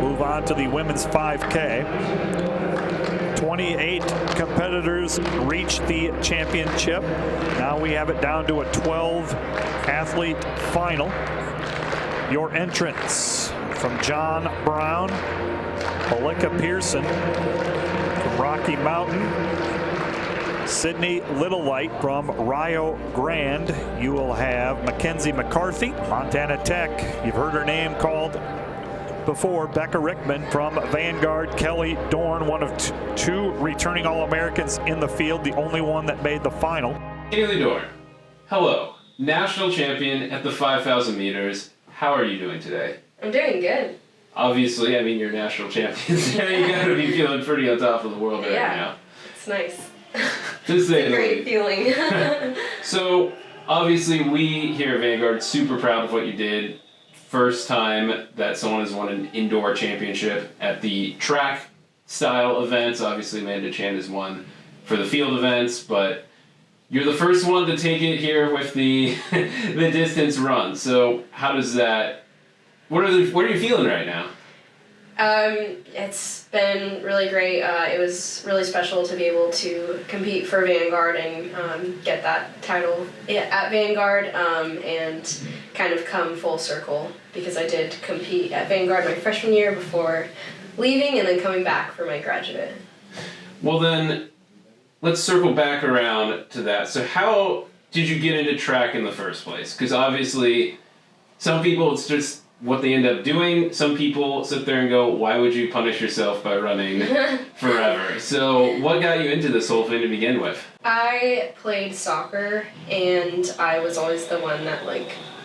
Move on to the women's 5K. 28 competitors reach the championship. Now we have it down to a 12-athlete final. Your entrants from John Brown, Alika Pearson from Rocky Mountain, Sydney Littlelight from Rio Grande. You will have Mackenzie McCarthy, Montana Tech. You've heard her name called before. Becca Rickman from Vanguard. Keili Dorn, one of two returning All-Americans in the field, the only one that made the final. Keili Dorn, hello. National champion at the 5,000 meters. How are you doing today? I'm doing good. Obviously, I mean, you're national champions. You gotta be feeling pretty on top of the world right now. It's nice. To say it's a great feeling. So, obviously, we here at Vanguard super proud of what you did. First time that someone has won an indoor championship at the track style events. Obviously, Amanda Chan has won for the field events, but you're the first one to take it here with the the distance run. So how does that? What are you feeling right now? It's been really great. It was really special to be able to compete for Vanguard and get that title at Vanguard and kind of come full circle because I did compete at Vanguard my freshman year before leaving and then coming back for my graduate. Well then, let's circle back around to that. So how did you get into track in the first place? Because obviously, some people it's just what they end up doing. Some people sit there and go, why would you punish yourself by running forever? So what got you into this whole thing to begin with? I played soccer and I was always the one that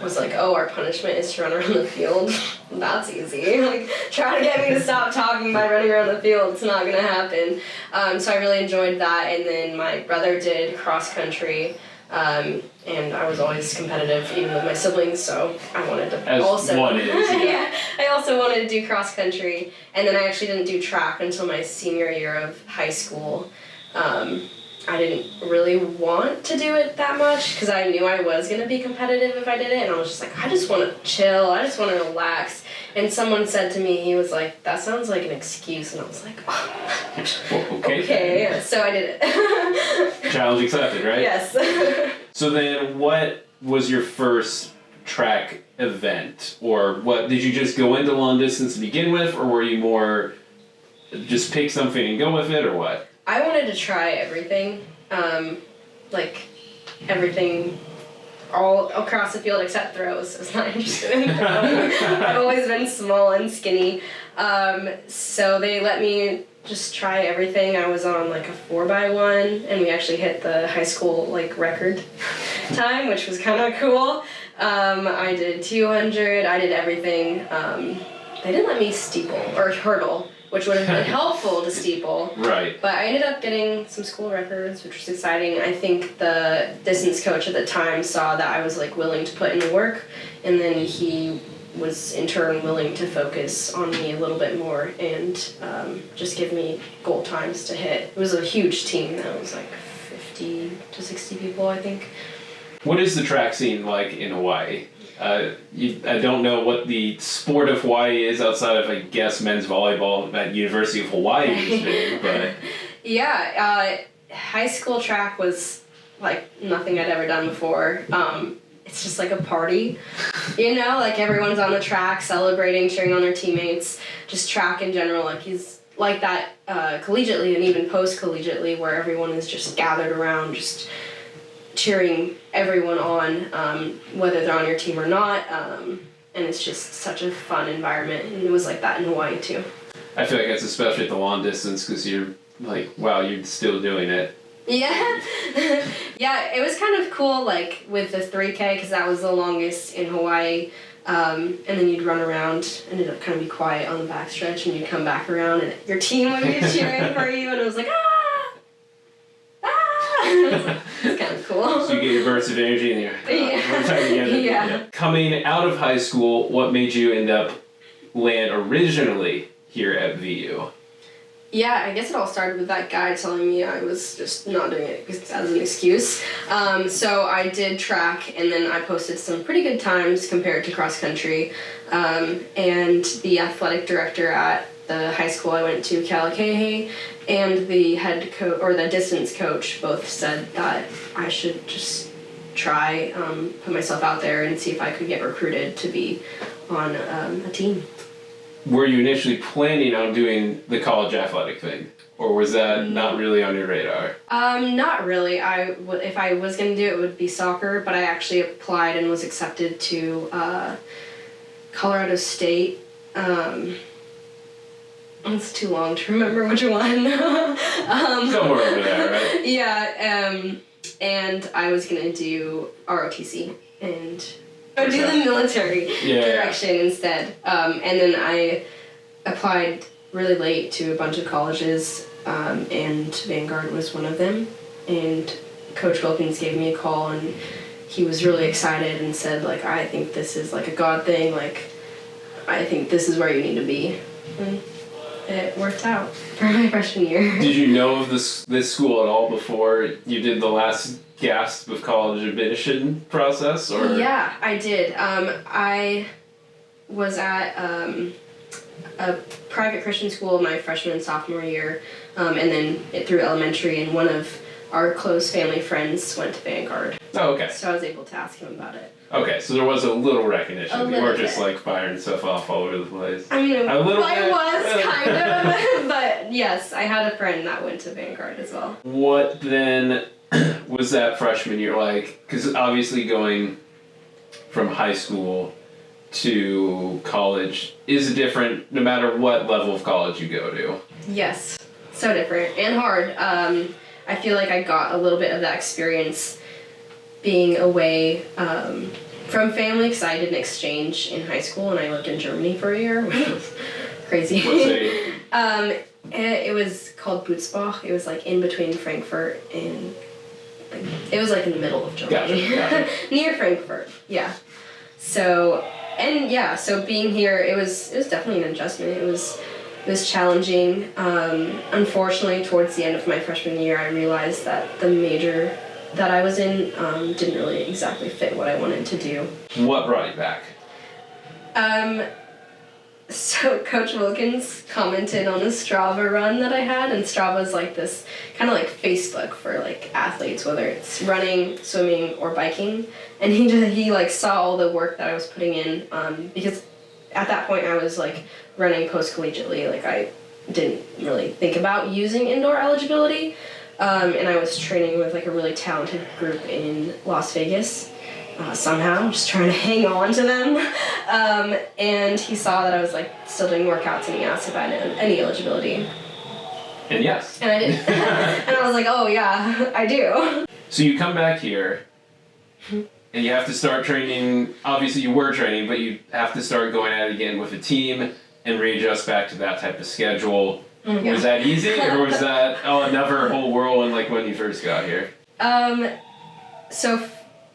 was like, oh, our punishment is to run around the field. That's easy. Try to get me to stop talking by running around the field. It's not gonna happen. So I really enjoyed that. And then my brother did cross country. And I was always competitive, even with my siblings, so I wanted to I also wanted to do cross country, and then I actually didn't do track until my senior year of high school. I didn't really want to do it that much because I knew I was going to be competitive if I did it, and I was just like, I just want to chill, I just want to relax. And someone said to me, he was like, that sounds like an excuse, and I was like, oh. Okay, so I did it. Challenge accepted, right? Yes. So then what was your first track event? Or what did you just go into long distance to begin with, or were you more just pick something and go with it, or what? I wanted to try everything, everything all across the field except throws. I was not interested in throwing. I've always been small and skinny. So they let me just try everything. I was on a 4x1 and we actually hit the high school record time, which was kind of cool. I did 200, I did everything. They didn't let me steeple or hurdle, which would have been helpful to steeple. Right. But I ended up getting some school records, which was exciting. I think the distance coach at the time saw that I was willing to put in the work, and then he was in turn willing to focus on me a little bit more and just give me goal times to hit. It was a huge team. That was 50 to 60 people, I think. What is the track scene like in Hawaii? I don't know what the sport of Hawaii is outside of, I guess, men's volleyball at University of Hawaii is big, but... Yeah, high school track was nothing I'd ever done before. It's just a party, everyone's on the track celebrating, cheering on their teammates, just track in general, he's like that collegiately and even post-collegiately where everyone is just gathered around, just cheering everyone on, whether they're on your team or not, and it's just such a fun environment, and it was like that in Hawaii too. I feel like that's especially at the long distance because you're wow, you're still doing it. Yeah. Yeah, it was kind of cool, with the 3K, because that was the longest in Hawaii, and then you'd run around and it'd kind of be quiet on the backstretch, and you'd come back around and your team would be cheering for you, and it was like, ah! Ah! It's kind of cool. So you get your bursts of energy and you're Yeah. Coming out of high school, what made you end up land originally here at VU? Yeah, I guess it all started with that guy telling me I was just not doing it as an excuse. So I did track, and then I posted some pretty good times compared to cross country. And the athletic director at the high school I went to, Keili, and the head coach or the distance coach both said that I should just try, put myself out there and see if I could get recruited to be on a team. Were you initially planning on doing the college athletic thing, or was that not really on your radar? Not really. If I was going to do it, it would be soccer, but I actually applied and was accepted to Colorado State. It's too long to remember which one. Somewhere over there, right? Yeah, and I was going to do ROTC and do the military direction instead. And then I applied really late to a bunch of colleges, and Vanguard was one of them. And Coach Wilkins gave me a call, and he was really excited and said, like, I think this is like a God thing. Like, I think this is where you need to be. And it worked out for my freshman year. Did you know of this school at all before you did the last gasp of college admission process? Or Yeah, I did. I was at a private Christian school my freshman and sophomore year, and then through elementary, and one of our close family friends went to Vanguard. Oh, okay. So I was able to ask him about it. Okay, so there was a little recognition. You weren't just bit. like firing stuff off all over the place. I mean, A little I bit. was kind of, but yes, I had a friend that went to Vanguard as well. What then was that freshman year like? Because obviously going from high school to college is different no matter what level of college you go to. Yes, so different and hard. I feel like I got a little bit of that experience being away from family, because I did an exchange in high school and I lived in Germany for a year, which was crazy. What city? It was called Butzbach. It was like in between Frankfurt and it was like in the middle of Germany. Gotcha. Near Frankfurt. Yeah. So being here, it was definitely an adjustment. It was challenging. Unfortunately, towards the end of my freshman year, I realized that the major that I was in didn't really exactly fit what I wanted to do. What brought you back? So Coach Wilkins commented on a Strava run that I had, and Strava's like this kind of like Facebook for like athletes, whether it's running, swimming, or biking. And he like saw all the work that I was putting in, because at that point I was like running post-collegiately. Like I didn't really think about using indoor eligibility, and I was training with like a really talented group in Las Vegas. Somehow, just trying to hang on to them. And he saw that I was like still doing workouts, and he asked if I had any eligibility. And yes. And I did. And I was like, oh yeah, I do. So you come back here, and you have to start training. Obviously you were training, but you have to start going at it again with a team and readjust back to that type of schedule. Yeah. Was that easy, or was that another whole whirlwind like when you first got here? So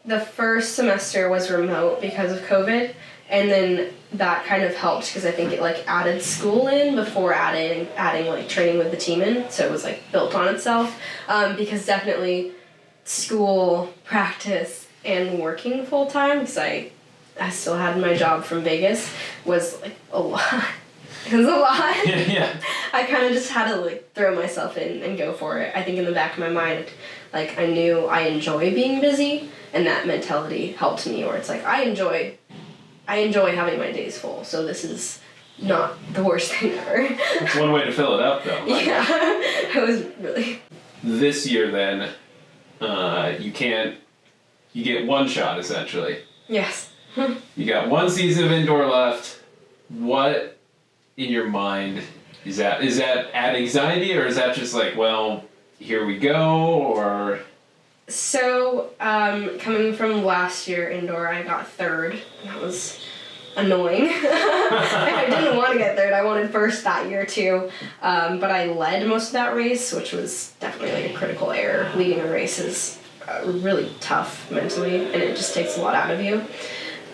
the first semester was remote because of COVID, and then that kind of helped because I think it like added school in before adding like training with the team in, so it was like built on itself. Because definitely school, practice, and working full time, because I still had my job from Vegas, was like a lot. It was a lot. Yeah. I kind of just had to like throw myself in and go for it. I think in the back of my mind, like I knew I enjoy being busy, and that mentality helped me. Where it's like I enjoy having my days full. So this is not the worst thing ever. It's one way to fill it up, though. Like, yeah, it was really. This year, then, you get one shot essentially. Yes. You got one season of indoor left. What in your mind is that? Is that add anxiety, or is that just like, well, here we go, or? So, coming from last year indoor, I got third. That was annoying. I didn't want to get third. I wanted first that year too. But I led most of that race, which was definitely like a critical error. Leading a race is really tough mentally, and it just takes a lot out of you.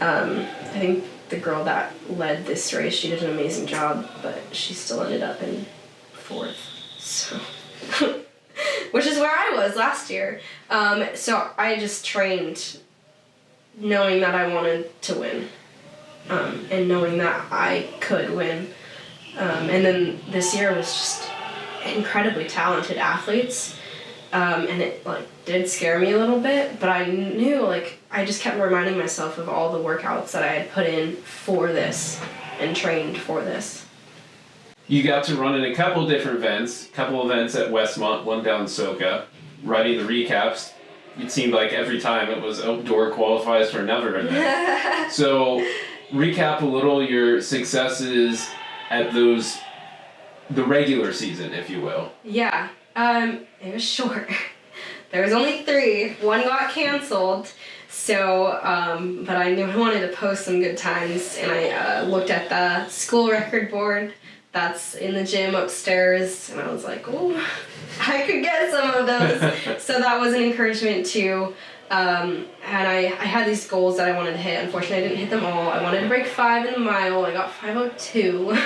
I think the girl that led this race, she did an amazing job, but she still ended up in 4th. So, which is where I was last year. So I just trained knowing that I wanted to win, and knowing that I could win. And then this year was just incredibly talented athletes. And it did scare me a little bit, but I knew I just kept reminding myself of all the workouts that I had put in for this and trained for this. You got to run in a couple different events, couple events at Westmont, one down in Soka. Writing the recaps, it seemed like every time it was outdoor qualifies for another event. So recap a little your successes at the regular season, if you will. Yeah. It was short. There was only 3. One got canceled, so, but I knew I wanted to post some good times, and I looked at the school record board that's in the gym upstairs, and I was like, oh, I could get some of those. So that was an encouragement too. And I had these goals that I wanted to hit. Unfortunately, I didn't hit them all. I wanted to break 5 in the mile. I got 5:02.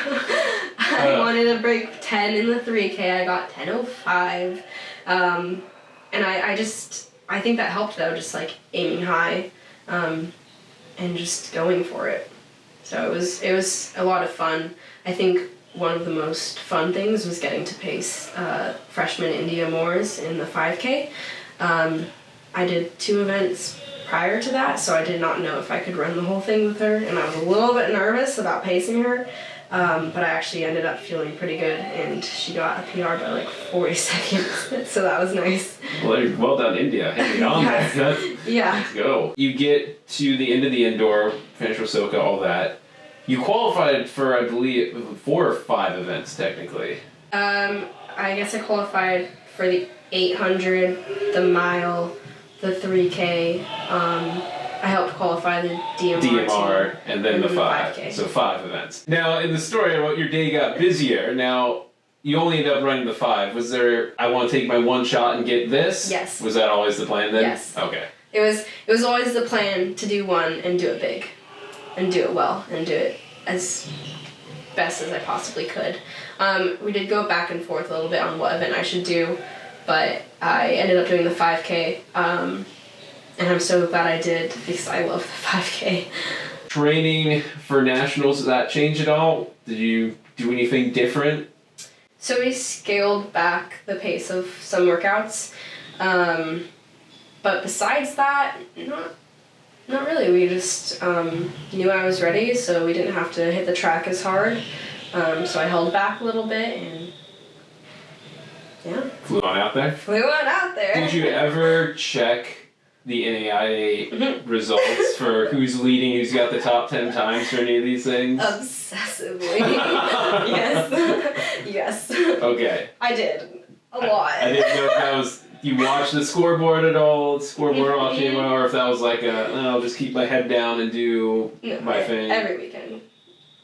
I wanted to break 10 in the 3K. I got 10:05. And I think that helped though, just aiming high, and just going for it. So it was a lot of fun. I think one of the most fun things was getting to pace freshman India Moores in the 5K. I did 2 events prior to that, so I did not know if I could run the whole thing with her, and I was a little bit nervous about pacing her, but I actually ended up feeling pretty good, and she got a PR by 40 seconds, so that was nice. Well done, India. Hanging on there. Yeah. Let's go. You get to the end of the indoor, finish with Soka, all that. You qualified for, I believe, 4 or 5 events, technically. I guess I qualified for the 800, the mile, the 3K. I helped qualify the DMR team, and then the 5K. So 5 events. Now, in the story about your day got busier, now you only ended up running the 5. Was there, I want to take my one shot and get this? Yes. Was that always the plan then? Yes. Okay. It was always the plan to do one and do it big, and do it well, and do it as best as I possibly could. We did go back and forth a little bit on what event I should do, but I ended up doing the 5K, and I'm so glad I did because I love the 5K. Training for nationals, did that change at all? Did you do anything different? So we scaled back the pace of some workouts, but besides that, not really. We just knew I was ready, so we didn't have to hit the track as hard. So I held back a little bit and yeah. Flew on out there? Flew on out there. Did you ever check the NAIA results for who's leading, who's got the top 10 times for any of these things? Obsessively. Yes. Yes. Okay. I did. A lot. I didn't know if that was, you watched the scoreboard at all, watching, or if that was I'll just keep my head down and do my thing. Every weekend.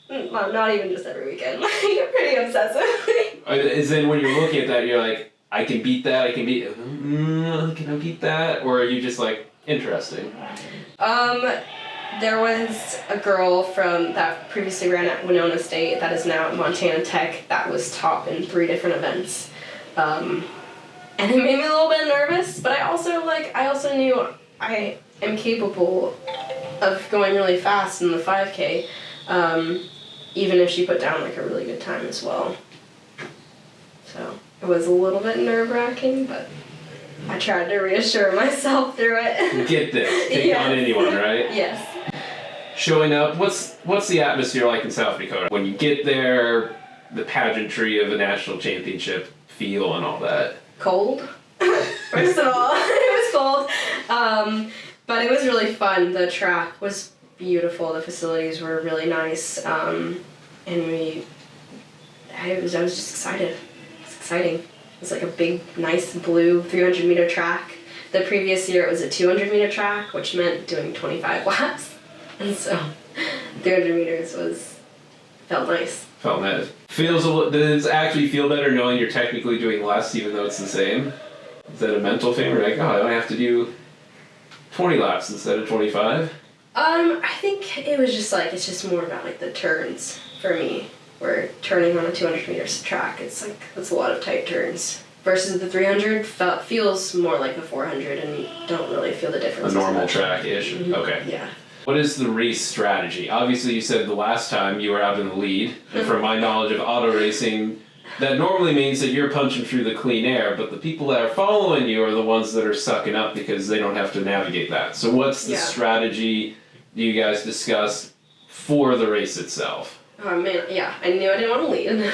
Not even just every weekend. Pretty obsessively. Is then when you're looking at that, you're like, I can beat that, can I beat that? Or are you just interesting? There was a girl from that previously ran at Winona State that is now at Montana Tech that was top in 3 different events. And it made me a little bit nervous, but I also knew I am capable of going really fast in the 5K, even if she put down a really good time as well. So it was a little bit nerve-wracking, but I tried to reassure myself through it. Get this. Take on anyone, right? Yes. Showing up, what's the atmosphere like in South Dakota? When you get there, the pageantry of a national championship feel and all that. Cold. First of all, it was cold. But it was really fun. The track was beautiful. The facilities were really nice. And I was just excited. It was exciting. It was a big, nice blue 300-meter track. The previous year it was a 200-meter track, which meant doing 25 laps. And so 300 meters felt nice. Felt nice. Does it actually feel better knowing you're technically doing less even though it's the same? Is that a mental thing? Or I only have to do 20 laps instead of 25? I think it was just it's just more about the turns for me. where turning on a 200 meters track, it's like, that's a lot of tight turns. Versus the 300 feels more like a 400, and you don't really feel the difference. A normal track-ish? Mm-hmm. Okay. Yeah. What is the race strategy? Obviously, you said the last time you were out in the lead, and from my knowledge of auto racing, that normally means that you're punching through the clean air, but the people that are following you are the ones that are sucking up because they don't have to navigate that. So what's the strategy you guys discuss for the race itself? Oh man, yeah, I knew I didn't want to lead.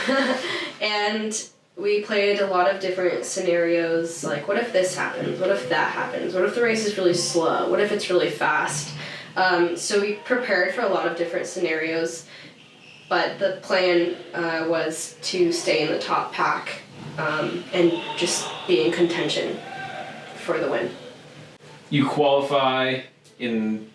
And we played a lot of different scenarios, like what if this happens, what if that happens, what if the race is really slow, what if it's really fast. So we prepared for a lot of different scenarios, but the plan was to stay in the top pack and just be in contention for the win. You qualify on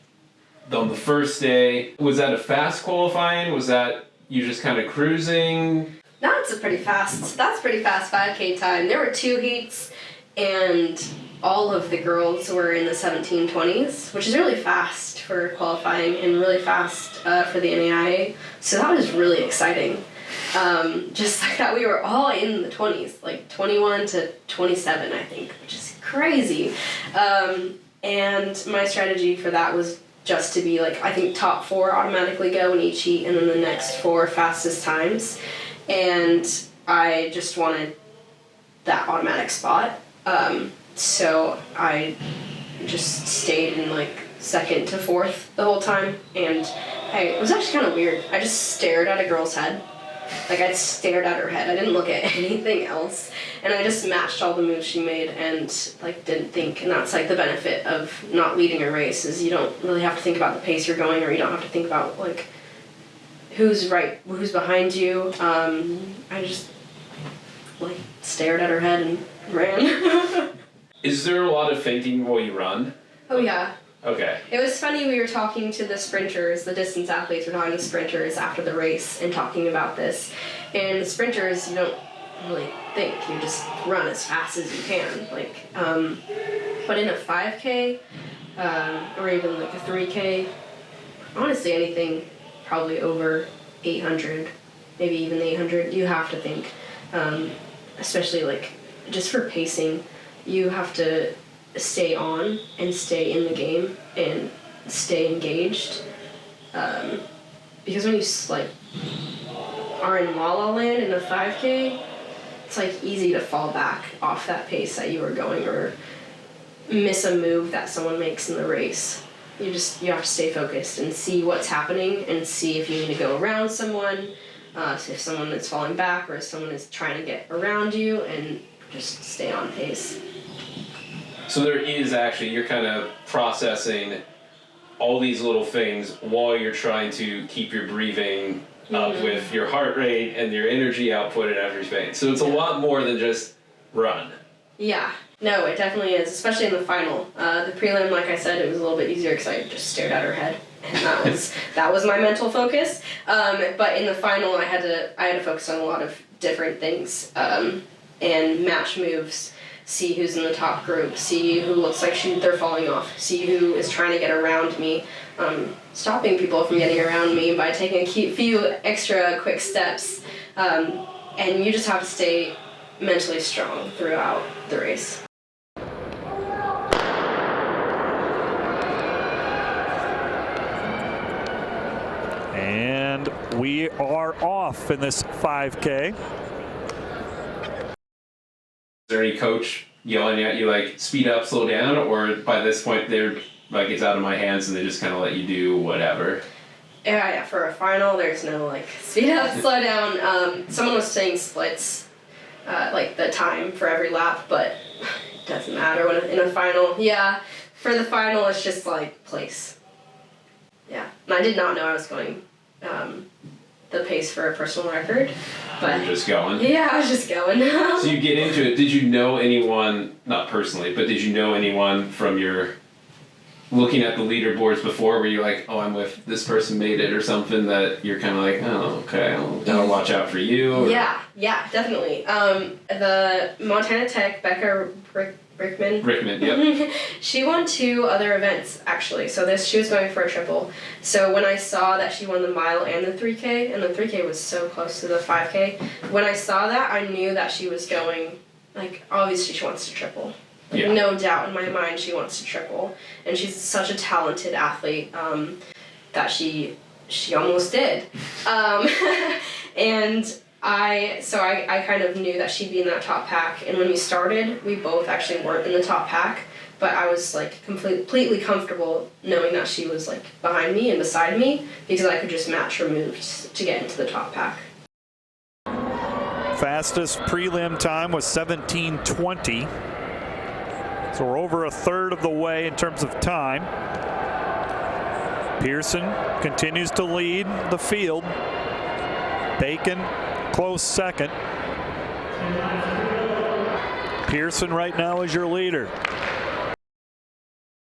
the first day. Was that a fast qualifying? Was that you just kind of cruising? That's pretty fast 5K time. There were 2 heats, and all of the girls were in the 17:20s, which is really fast for qualifying and really fast for the NAIA. So that was really exciting. Just like that, we were all in the 20s, like 21 to 27, I think, which is crazy. And my strategy for that was just to be like, I think top 4 automatically go in each heat, and then the next 4 fastest times. And I just wanted that automatic spot. So I just stayed in like 2nd to 4th the whole time, and it was actually kind of weird. I just stared at a girl's head. Like, I stared at her head. I didn't look at anything else. And I just matched all the moves she made and, like, didn't think. And that's, like, the benefit of not leading a race, is you don't really have to think about the pace you're going, or you don't have to think about, like, who's behind you. I just, like, stared at her head and ran. Is there a lot of fainting while you run? Oh, yeah. Okay. It was funny, we were talking to the sprinters, the distance athletes were talking to the sprinters after the race and talking about this. And the sprinters, you don't really think, you just run as fast as you can. Like, but in a 5K, or even like a 3K, honestly anything probably over 800, maybe even 800, you have to think, especially like just for pacing, you have to stay on and stay in the game and stay engaged, because when you like are in La La Land in a 5K, it's like easy to fall back off that pace that you were going, or miss a move that someone makes in the race. You have to stay focused and see what's happening and see if you need to go around someone, if someone is falling back or if someone is trying to get around you, and just stay on pace. So there is actually, you're kind of processing all these little things while you're trying to keep your breathing up with your heart rate and your energy output and everything. So it's a lot more than just run. Yeah. No, it definitely is, especially in the final. The prelim, like I said, it was a little bit easier because I just stared at her head, and that was my mental focus. But in the final, I had to focus on a lot of different things, and match moves. See who's in the top group, see who looks like they're falling off, see who is trying to get around me, stopping people from getting around me by taking a few extra quick steps, and you just have to stay mentally strong throughout the race. And we are off in this 5K. Is there any coach yelling at you like speed up, slow down, or by this point they're like it's out of my hands and they just kind of let you do whatever? Yeah, for a final there's no like speed up, slow down. Someone was saying splits, like the time for every lap, but it doesn't matter when in a final. Yeah, for the final it's just like place. Yeah, and I did not know I was going the pace for a personal record, but you're just going. Yeah, I was just going. So you get into it. Did you know anyone, not personally, but did you know anyone from your looking at the leaderboards before where you're like, oh, I'm with this person made it or something that you're kind of like, oh, okay, I'll watch out for you? Or... Yeah, definitely. The Montana Tech, Becca Rickman, yep. she won 2 other events, actually. So she was going for a triple. So when I saw that she won the mile and the 3K, and the 3K was so close to the 5K, when I saw that, I knew that she was going, like, obviously she wants to triple. Yeah. No doubt in my mind she wants to triple. And she's such a talented athlete that she almost did. And I kind of knew that she'd be in that top pack. And when we started, we both actually weren't in the top pack. But I was like completely comfortable knowing that she was like behind me and beside me because I could just match her moves to get into the top pack. Fastest prelim time was 17:20. So we're over a third of the way in terms of time. Pearson continues to lead the field. Bacon close second. Pearson right now is your leader.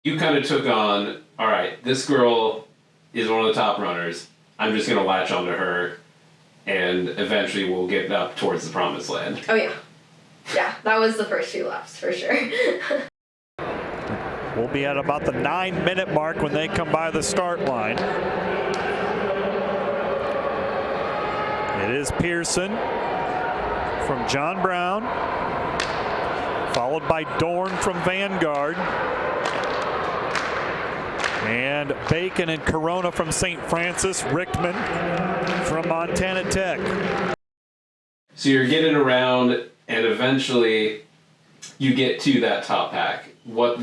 You kind of took on, all right, this girl is one of the top runners. I'm just going to latch onto her, and eventually we'll get up towards the promised land. Oh, yeah. Yeah, that was the first few laps, for sure. We'll be at about the 9-minute mark when they come by the start line. It is Pearson from John Brown, followed by Dorn from Vanguard, and Bacon and Corona from St. Francis, Rickman from Montana Tech. So you're getting around, and eventually you get to that top pack. What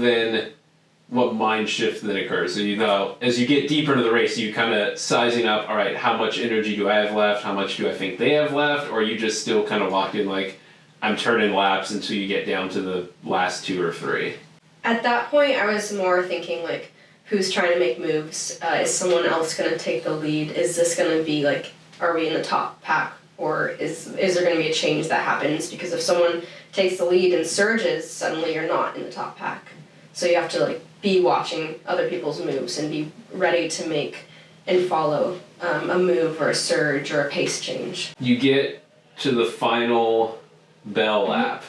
mind shift then occurs? So you know, as you get deeper into the race, you kind of sizing up, all right, how much energy do I have left? How much do I think they have left? Or are you just still kind of locked in, like, I'm turning laps until you get down to the last 2 or 3? At that point, I was more thinking, like, who's trying to make moves? Is someone else going to take the lead? Is this going to be, like, are we in the top pack? Or is there going to be a change that happens? Because if someone takes the lead and surges, suddenly you're not in the top pack. So you have to, like, be watching other people's moves and be ready to make and follow a move or a surge or a pace change. You get to the final bell lap.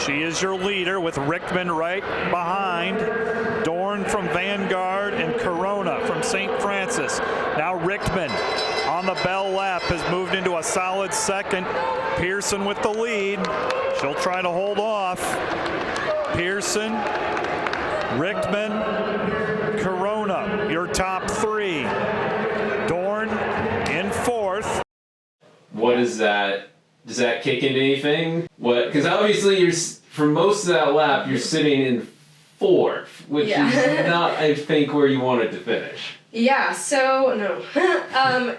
She is your leader with Rickman right behind, Dorn from Vanguard, and Corona from St. Francis. Now Rickman on the bell lap has moved into a solid second. Pearson with the lead. She'll try to hold off. Pearson, Rickman, Corona, your top 3. Dorn in 4th. What is that? Does that kick into anything? What? Because obviously for most of that lap you're sitting in 4th, which is not, I think, where you wanted to finish. Yeah. So no.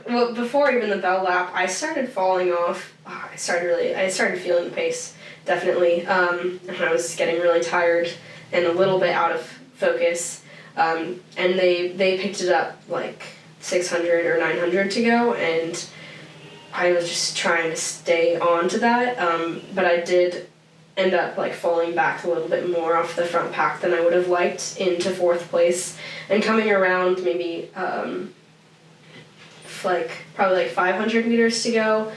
Well, before even the bell lap, I started falling off. I started feeling the pace. Definitely. And I was getting really tired and a little bit out of focus. And they picked it up like 600 or 900 to go, and I was just trying to stay on to that. But I did end up like falling back a little bit more off the front pack than I would have liked into 4th place, and coming around maybe probably 500 meters to go.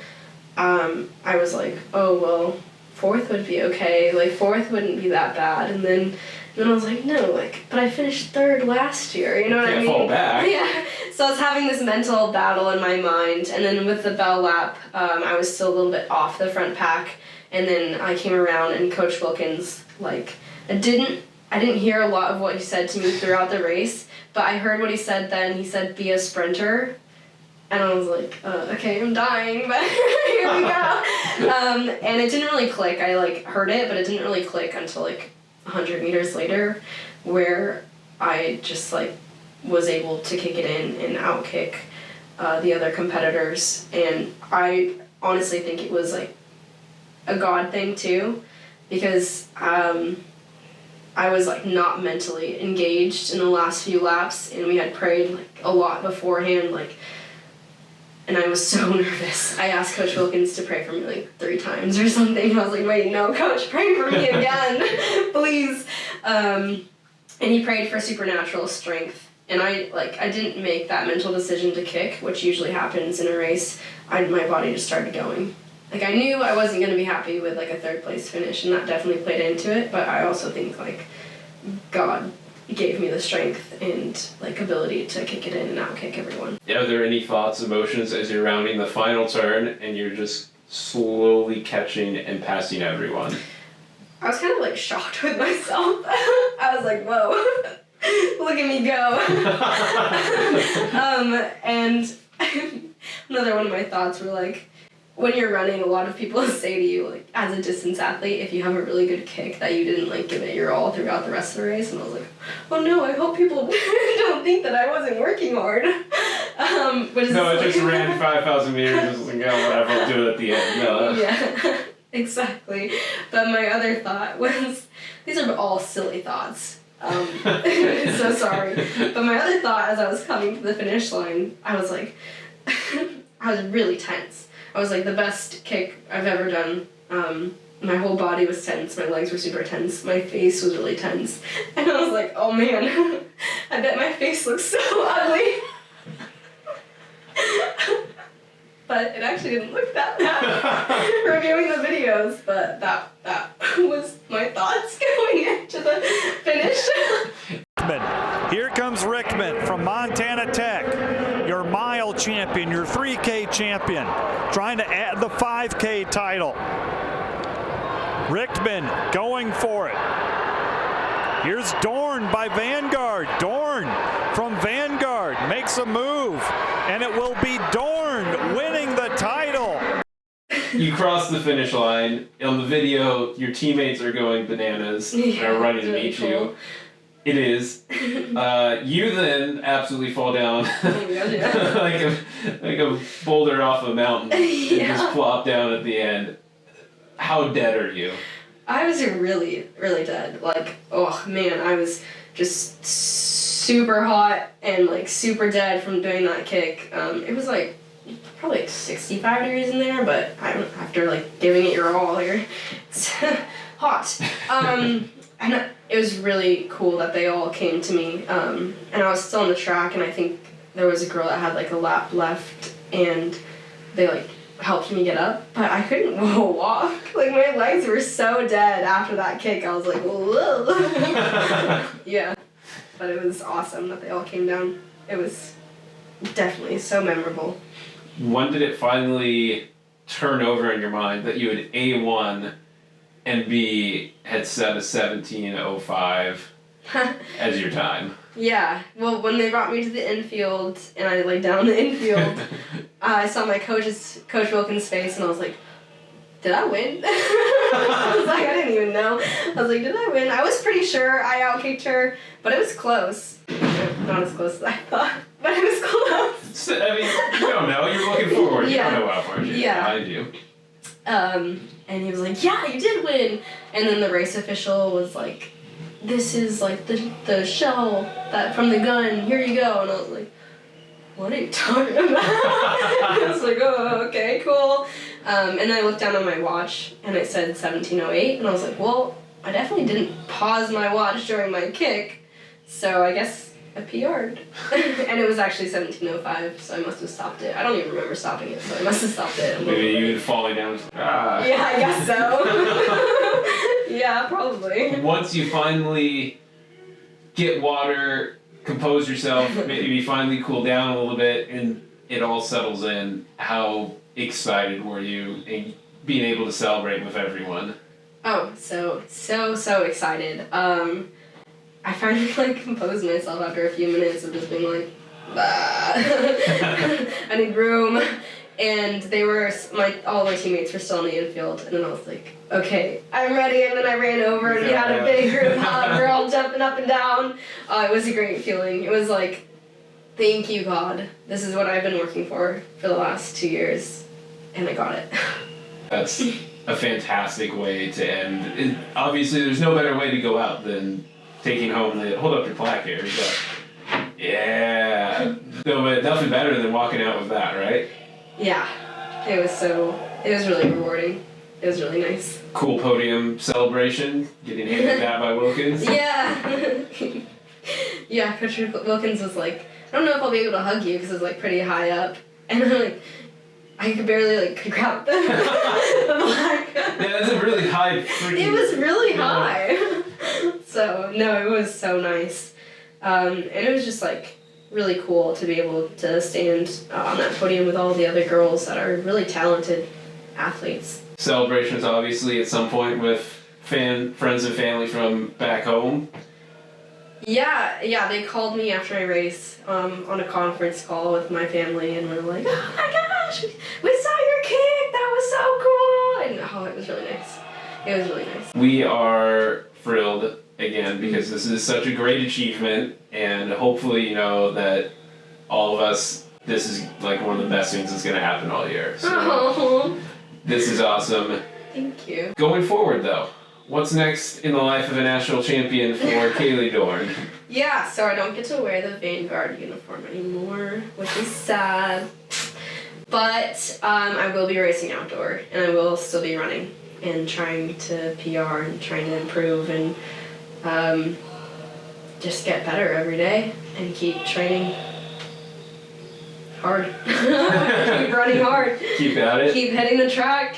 I was like, oh well, 4th would be okay, like 4th wouldn't be that bad, and then I was like, no, like, but I finished 3rd last year, you know what I mean? Can't fall back. Yeah, so I was having this mental battle in my mind, and then with the bell lap, I was still a little bit off the front pack, and then I came around and Coach Wilkins, like, I didn't hear a lot of what he said to me throughout the race, but I heard what he said then. He said, be a sprinter. And I was like, okay, I'm dying, but here we go. And it didn't really click. I like heard it, but it didn't really click until like 100 meters later, where I just like was able to kick it in and outkick the other competitors. And I honestly think it was like a God thing too, because I was like not mentally engaged in the last few laps, and we had prayed like a lot beforehand, like. And I was so nervous. I asked Coach Wilkins to pray for me like 3 times or something. I was like, wait, no, Coach, pray for me again, please. and he prayed for supernatural strength. And I didn't make that mental decision to kick, which usually happens in a race. My body just started going. Like, I knew I wasn't going to be happy with, like, a third place finish, and that definitely played into it, but I also think, like, God gave me the strength and, like, ability to kick it in and out-kick everyone. Are there any thoughts, emotions as you're rounding the final turn and you're just slowly catching and passing everyone? I was kind of, like, shocked with myself. I was like, whoa, look at me go. And another one of my thoughts were, like, when you're running, a lot of people say to you, like, as a distance athlete, if you have a really good kick, that you didn't, like, give it your all throughout the rest of the race. And I was like, oh no, I hope people don't think that I wasn't working hard. I just ran 5,000 meters and was like, oh, whatever, I'll do it at the end. No. Yeah, exactly. But my other thought was, these are all silly thoughts. So sorry. But my other thought, as I was coming to the finish line, I was like, I was really tense. I was like, the best kick I've ever done. My whole body was tense. My legs were super tense. My face was really tense. And I was like, oh man, I bet my face looks so ugly. But it actually didn't look that bad reviewing the videos. But that was my thoughts going into the finish. Here comes Rickman from Montana Tech, your mile champion, your 3K champion, trying to add the 5K title. Rickman going for it. Here's Dorn by Vanguard. Dorn from Vanguard makes a move, and it will be Dorn winning the title. You cross the finish line. On the video, your teammates are going bananas and are running to meet you. It is. You then absolutely fall down like a boulder off a mountain and just plop down at the end. How dead are you? I was really, really dead. Like, oh man, I was just super hot and like super dead from doing that kick. It was like probably like 65 degrees in there, but after like giving it your all, it's hot. And it was really cool that they all came to me. And I was still on the track, and I think there was a girl that had like a lap left, and they like helped me get up, but I couldn't walk. Like, my legs were so dead after that kick. I was like, whoa. Yeah, but it was awesome that they all came down. It was definitely so memorable. When did it finally turn over in your mind that you had A, won, and B, had set a 17:05 as your time? Yeah, well, when they brought me to the infield and I laid down in the infield, I saw my Coach Wilkins' face, and I was like, did I win? I was like, I didn't even know. I was like, did I win? I was pretty sure I outkicked her, but it was close. Not as close as I thought, but it was close. I mean, you don't know. You're looking forward. Yeah. You don't know how far you're behind you. And he was like, yeah, you did win. And then the race official was like, this is like the shell that from the gun, here you go. And I was like, what are you talking about? I was like, oh, okay, cool. And I looked down on my watch and it said 17:08, and I was like, well, I definitely didn't pause my watch during my kick, so I guess I PR'd. And it was actually 17:05, so I must have stopped it. I don't even remember stopping it, so I must have stopped it. Maybe you were falling down. Ah. Yeah, I guess so. Yeah, probably. Once you finally get water, compose yourself, maybe finally cool down a little bit, and it all settles in, how excited were you in being able to celebrate with everyone? Oh, so excited. I finally like composed myself after a few minutes of just being like, bah. I need room. And all my teammates were still in the infield, and then I was like, okay, I'm ready. And then I ran over, and we had a big group hug. We were all jumping up and down. It was a great feeling. It was like, thank you, God. This is what I've been working for the last 2 years, and I got it. That's a fantastic way to end. Obviously, there's no better way to go out than taking home hold up your plaque here. Yeah. No, but nothing better than walking out with that, right? Yeah, it was really rewarding. it was really nice. Cool podium celebration, getting handed that by Wilkins. Yeah. Yeah, Coach Wilkins was like, I don't know if I'll be able to hug you because it was like pretty high up. And I'm like, I could barely like grab the black. Yeah, that's a really high freaking... It was really high. So, no, it was so nice. And it was just like really cool to be able to stand on that podium with all the other girls that are really talented athletes. Celebrations, obviously, at some point with friends and family from back home. Yeah, they called me after my race on a conference call with my family, and we're like, oh my gosh, we saw your kick, that was so cool, and oh, it was really nice. It was really nice. We are thrilled, again, because this is such a great achievement, and hopefully, you know, that all of us, this is like one of the best things that's going to happen all year. So, oh. This is awesome. Thank you. Going forward, though, what's next in the life of a national champion for Keili Dorn? Yeah, so I don't get to wear the Vanguard uniform anymore, which is sad. But I will be racing outdoor, and I will still be running and trying to PR and trying to improve and just get better every day and keep training hard. Keep running hard. Keep at it. Keep hitting the track.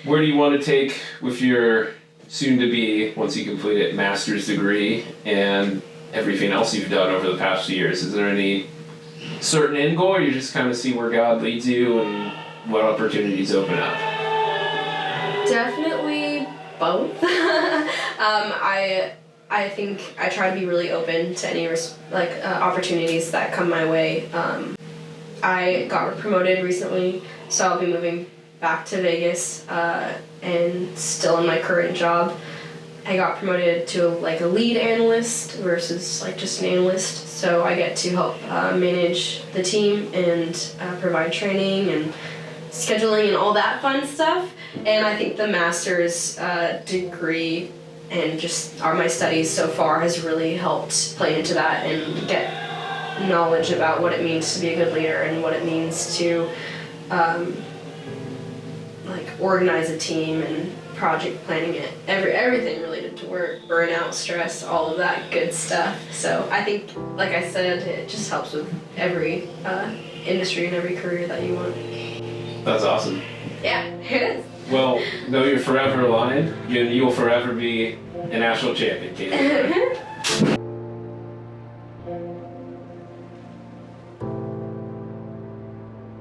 Where do you want to take with your soon-to-be, once you complete it, master's degree and everything else you've done over the past few years? Is there any certain end goal, or you just kind of see where God leads you and what opportunities open up? Definitely both. I think I try to be really open to any opportunities that come my way. I got promoted recently, so I'll be moving back to Vegas and still in my current job. I got promoted to like a lead analyst versus like just an analyst, so I get to help manage the team and provide training and scheduling and all that fun stuff. And I think the master's degree and just my studies so far has really helped play into that and get knowledge about what it means to be a good leader and what it means to organize a team and project planning it, everything related to work, burnout, stress, all of that good stuff. So I think, like I said, it just helps with every industry and every career that you want. That's awesome. Yeah, it is. Well, know you're forever aligned, and you will forever be a national champion, Keili.